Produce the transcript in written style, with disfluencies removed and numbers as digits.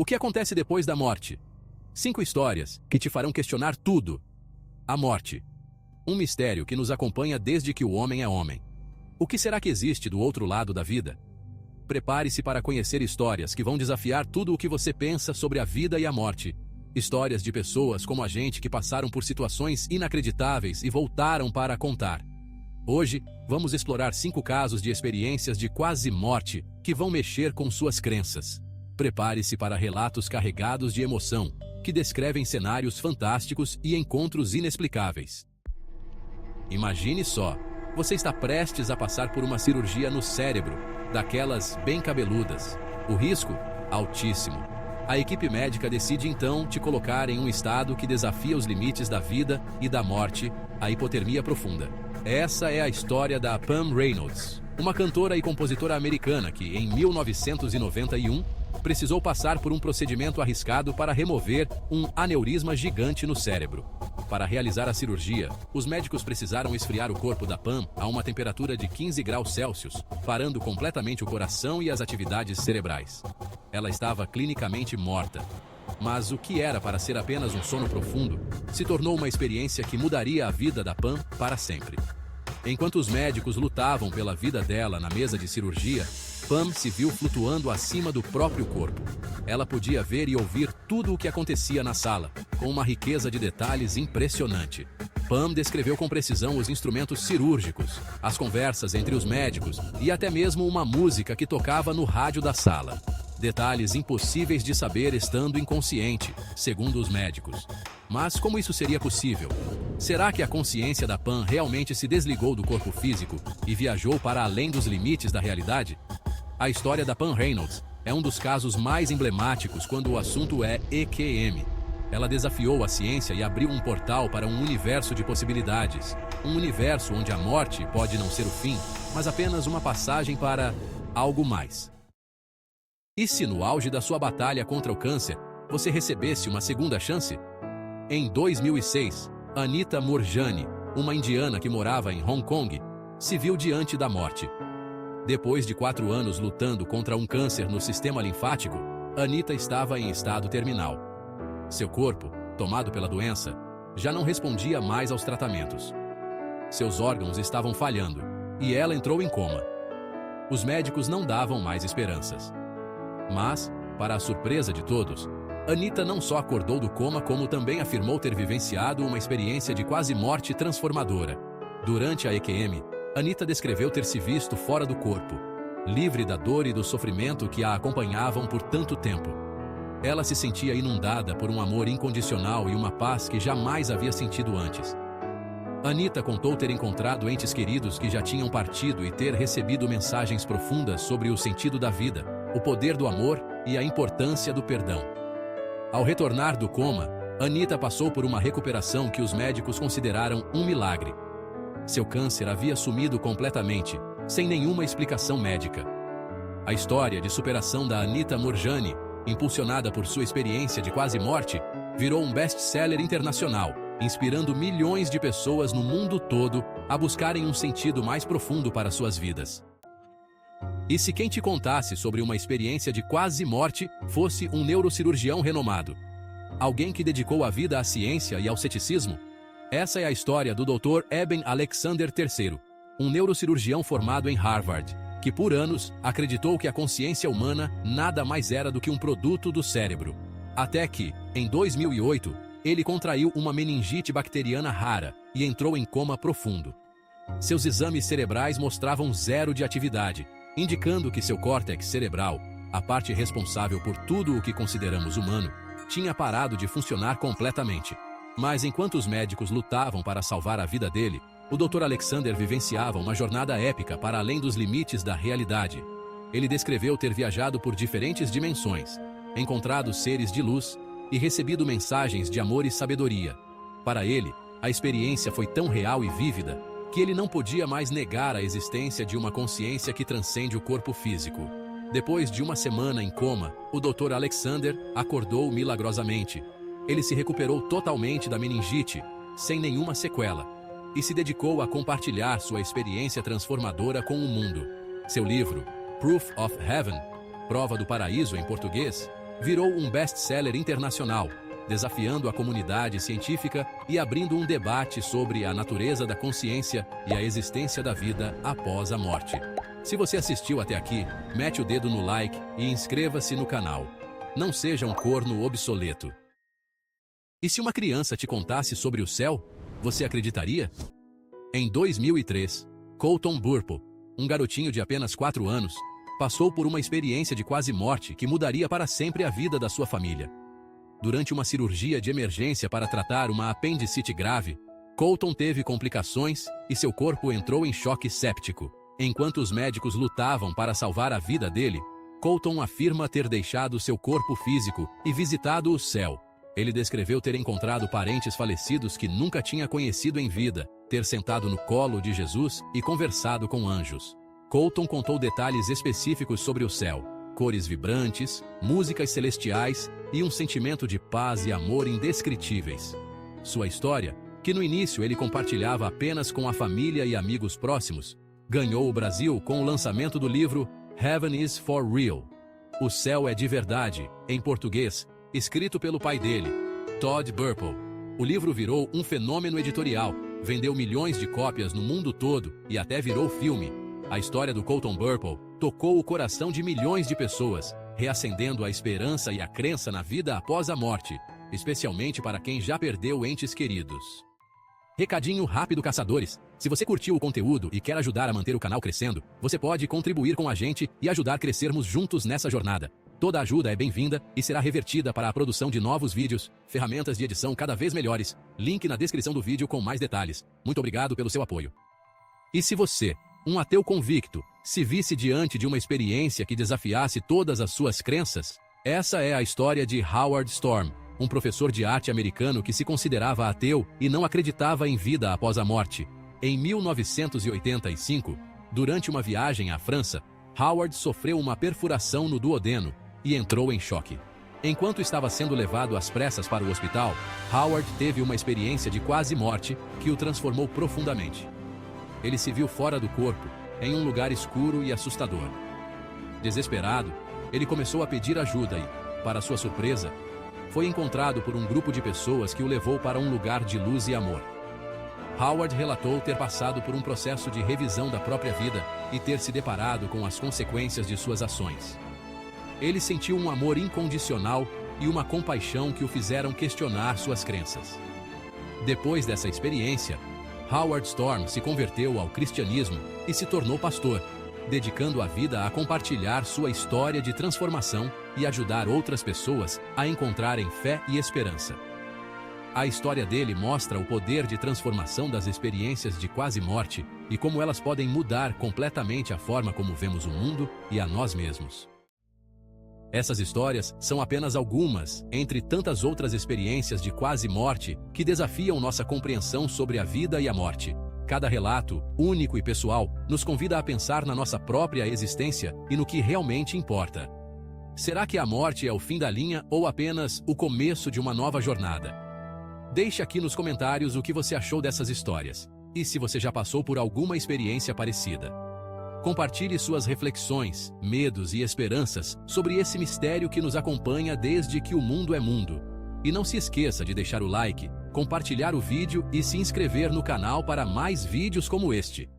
O que acontece depois da morte? 5 histórias que te farão questionar tudo. A morte. Um mistério que nos acompanha desde que o homem é homem. O que será que existe do outro lado da vida? Prepare-se para conhecer histórias que vão desafiar tudo o que você pensa sobre a vida e a morte. Histórias de pessoas como a gente que passaram por situações inacreditáveis e voltaram para contar. Hoje, vamos explorar 5 casos de experiências de quase morte que vão mexer com suas crenças. Prepare-se para relatos carregados de emoção, que descrevem cenários fantásticos e encontros inexplicáveis. Imagine só, você está prestes a passar por uma cirurgia no cérebro, daquelas bem cabeludas. O risco? Altíssimo. A equipe médica decide então te colocar em um estado que desafia os limites da vida e da morte, a hipotermia profunda. Essa é a história da Pam Reynolds, uma cantora e compositora americana que, em 1991, precisou passar por um procedimento arriscado para remover um aneurisma gigante no cérebro. Para realizar a cirurgia, os médicos precisaram esfriar o corpo da Pam a uma temperatura de 15 graus Celsius, parando completamente o coração e as atividades cerebrais. Ela estava clinicamente morta. Mas o que era para ser apenas um sono profundo, se tornou uma experiência que mudaria a vida da Pam para sempre. Enquanto os médicos lutavam pela vida dela na mesa de cirurgia, Pam se viu flutuando acima do próprio corpo. Ela podia ver e ouvir tudo o que acontecia na sala, com uma riqueza de detalhes impressionante. Pam descreveu com precisão os instrumentos cirúrgicos, as conversas entre os médicos e até mesmo uma música que tocava no rádio da sala. Detalhes impossíveis de saber estando inconsciente, segundo os médicos. Mas como isso seria possível? Será que a consciência da Pam realmente se desligou do corpo físico e viajou para além dos limites da realidade? A história da Pam Reynolds é um dos casos mais emblemáticos quando o assunto é EQM. Ela desafiou a ciência e abriu um portal para um universo de possibilidades. Um universo onde a morte pode não ser o fim, mas apenas uma passagem para algo mais. E se no auge da sua batalha contra o câncer, você recebesse uma segunda chance? Em 2006, Anita Moorjani, uma indiana que morava em Hong Kong, se viu diante da morte. Depois de 4 anos lutando contra um câncer no sistema linfático, Anita estava em estado terminal. Seu corpo, tomado pela doença, já não respondia mais aos tratamentos. Seus órgãos estavam falhando, e ela entrou em coma. Os médicos não davam mais esperanças. Mas, para a surpresa de todos, Anita não só acordou do coma como também afirmou ter vivenciado uma experiência de quase morte transformadora. Durante a EQM, Anita descreveu ter se visto fora do corpo, livre da dor e do sofrimento que a acompanhavam por tanto tempo. Ela se sentia inundada por um amor incondicional e uma paz que jamais havia sentido antes. Anita contou ter encontrado entes queridos que já tinham partido e ter recebido mensagens profundas sobre o sentido da vida, o poder do amor e a importância do perdão. Ao retornar do coma, Anita passou por uma recuperação que os médicos consideraram um milagre. Seu câncer havia sumido completamente, sem nenhuma explicação médica. A história de superação da Anita Moorjani, impulsionada por sua experiência de quase morte, virou um best-seller internacional, inspirando milhões de pessoas no mundo todo a buscarem um sentido mais profundo para suas vidas. E se quem te contasse sobre uma experiência de quase morte fosse um neurocirurgião renomado? Alguém que dedicou a vida à ciência e ao ceticismo? Essa é a história do Dr. Eben Alexander III, um neurocirurgião formado em Harvard, que por anos acreditou que a consciência humana nada mais era do que um produto do cérebro. Até que, em 2008, ele contraiu uma meningite bacteriana rara e entrou em coma profundo. Seus exames cerebrais mostravam 0 de atividade, indicando que seu córtex cerebral, a parte responsável por tudo o que consideramos humano, tinha parado de funcionar completamente. Mas enquanto os médicos lutavam para salvar a vida dele, o Dr. Alexander vivenciava uma jornada épica para além dos limites da realidade. Ele descreveu ter viajado por diferentes dimensões, encontrado seres de luz e recebido mensagens de amor e sabedoria. Para ele, a experiência foi tão real e vívida que ele não podia mais negar a existência de uma consciência que transcende o corpo físico. Depois de uma semana em coma, o Dr. Alexander acordou milagrosamente. Ele se recuperou totalmente da meningite, sem nenhuma sequela, e se dedicou a compartilhar sua experiência transformadora com o mundo. Seu livro, Proof of Heaven, Prova do Paraíso em português, virou um best-seller internacional, desafiando a comunidade científica e abrindo um debate sobre a natureza da consciência e a existência da vida após a morte. Se você assistiu até aqui, mete o dedo no like e inscreva-se no canal. Não seja um corno obsoleto. E se uma criança te contasse sobre o céu, você acreditaria? Em 2003, Colton Burpo, um garotinho de apenas 4 anos, passou por uma experiência de quase morte que mudaria para sempre a vida da sua família. Durante uma cirurgia de emergência para tratar uma apendicite grave, Colton teve complicações e seu corpo entrou em choque séptico. Enquanto os médicos lutavam para salvar a vida dele, Colton afirma ter deixado seu corpo físico e visitado o céu. Ele descreveu ter encontrado parentes falecidos que nunca tinha conhecido em vida, ter sentado no colo de Jesus e conversado com anjos. Colton contou detalhes específicos sobre o céu, cores vibrantes, músicas celestiais e um sentimento de paz e amor indescritíveis. Sua história, que no início ele compartilhava apenas com a família e amigos próximos, ganhou o Brasil com o lançamento do livro Heaven is for Real. O Céu é de Verdade, em português, escrito pelo pai dele, Todd Burpo. O livro virou um fenômeno editorial, vendeu milhões de cópias no mundo todo e até virou filme. A história do Colton Burpo tocou o coração de milhões de pessoas, reacendendo a esperança e a crença na vida após a morte, especialmente para quem já perdeu entes queridos. Recadinho rápido, caçadores! Se você curtiu o conteúdo e quer ajudar a manter o canal crescendo, você pode contribuir com a gente e ajudar a crescermos juntos nessa jornada. Toda ajuda é bem-vinda e será revertida para a produção de novos vídeos, ferramentas de edição cada vez melhores. Link na descrição do vídeo com mais detalhes. Muito obrigado pelo seu apoio. E se você, um ateu convicto, se visse diante de uma experiência que desafiasse todas as suas crenças? Essa é a história de Howard Storm, um professor de arte americano que se considerava ateu e não acreditava em vida após a morte. Em 1985, durante uma viagem à França, Howard sofreu uma perfuração no duodeno e entrou em choque. Enquanto estava sendo levado às pressas para o hospital, Howard teve uma experiência de quase morte que o transformou profundamente. Ele se viu fora do corpo, em um lugar escuro e assustador. Desesperado, ele começou a pedir ajuda e, para sua surpresa, foi encontrado por um grupo de pessoas que o levou para um lugar de luz e amor. Howard relatou ter passado por um processo de revisão da própria vida e ter se deparado com as consequências de suas ações. Ele sentiu um amor incondicional e uma compaixão que o fizeram questionar suas crenças. Depois dessa experiência, Howard Storm se converteu ao cristianismo e se tornou pastor, dedicando a vida a compartilhar sua história de transformação e ajudar outras pessoas a encontrarem fé e esperança. A história dele mostra o poder de transformação das experiências de quase morte e como elas podem mudar completamente a forma como vemos o mundo e a nós mesmos. Essas histórias são apenas algumas, entre tantas outras experiências de quase morte que desafiam nossa compreensão sobre a vida e a morte. Cada relato, único e pessoal, nos convida a pensar na nossa própria existência e no que realmente importa. Será que a morte é o fim da linha ou apenas o começo de uma nova jornada? Deixe aqui nos comentários o que você achou dessas histórias, e se você já passou por alguma experiência parecida. Compartilhe suas reflexões, medos e esperanças sobre esse mistério que nos acompanha desde que o mundo é mundo. E não se esqueça de deixar o like, compartilhar o vídeo e se inscrever no canal para mais vídeos como este.